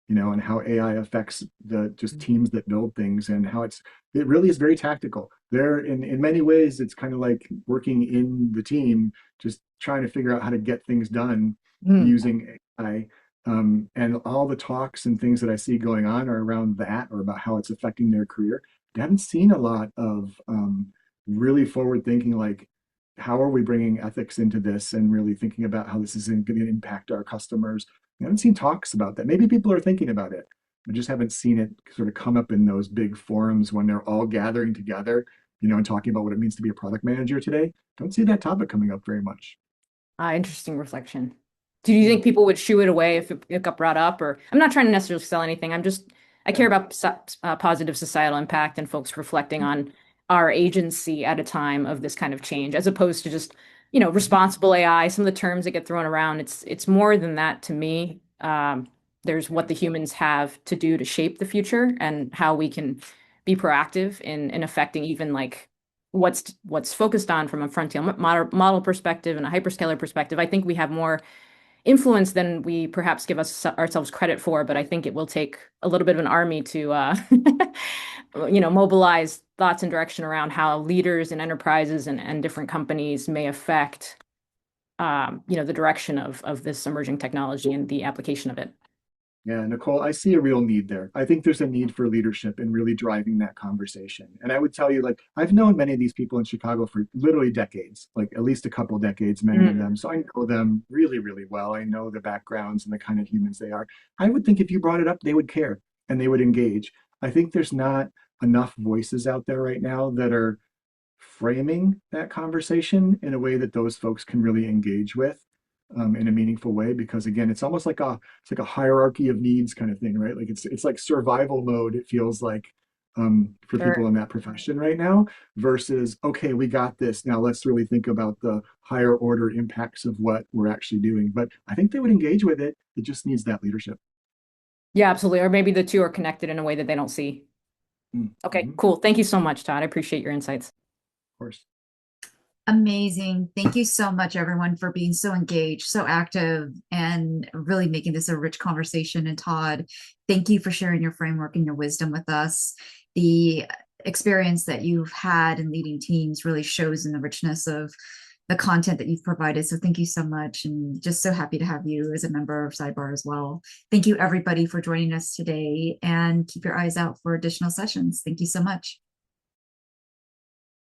and how AI affects the just teams that build things, and how it really is very tactical. There, in many ways, it's kind of like working in the team, just trying to figure out how to get things done using AI. And all the talks and things that I see going on are around that, or about how it's affecting their career. I haven't seen a lot of really forward thinking, like how are we bringing ethics into this and really thinking about how this is going to impact our customers. I haven't seen talks about that. Maybe people are thinking about it. I just haven't seen it sort of come up in those big forums when they're all gathering together, and talking about what it means to be a product manager today. Don't see that topic coming up very much. Interesting reflection. Do you think people would shoo it away if it got brought up? Or I'm not trying to necessarily sell anything. I care about positive societal impact and folks reflecting on our agency at a time of this kind of change, as opposed to just, responsible AI. Some of the terms that get thrown around, it's more than that to me. There's what the humans have to do to shape the future and how we can be proactive in affecting even like what's focused on from a frontier model perspective and a hyperscaler perspective. I think we have more influence than we perhaps give ourselves credit for, but I think it will take a little bit of an army to mobilize thoughts and direction around how leaders and enterprises and different companies may affect the direction of this emerging technology and the application of it. Yeah, Nicole, I see a real need there. I think there's a need for leadership in really driving that conversation. And I would tell you, like, I've known many of these people in Chicago for literally decades, like at least a couple decades, many of them. So I know them really, really well. I know the backgrounds and the kind of humans they are. I would think if you brought it up, they would care and they would engage. I think there's not enough voices out there right now that are framing that conversation in a way that those folks can really engage with in a meaningful way. Because again, it's almost like a hierarchy of needs kind of thing, right? Like it's like survival mode. It feels like for Sure. people in that profession right now, versus okay, we got this. Now let's really think about the higher order impacts of what we're actually doing. But I think they would engage with it. It just needs that leadership. Yeah, absolutely. Or maybe the two are connected in a way that they don't see. Okay, Mm-hmm. cool. Thank you so much, Todd. I appreciate your insights. Of course. Amazing. Thank you so much, everyone, for being so engaged, so active, and really making this a rich conversation. And Todd, thank you for sharing your framework and your wisdom with us. The experience that you've had in leading teams really shows in the richness of the content that you've provided. So thank you so much. And just so happy to have you as a member of Sidebar as well. Thank you, everybody, for joining us today, and keep your eyes out for additional sessions. Thank you so much.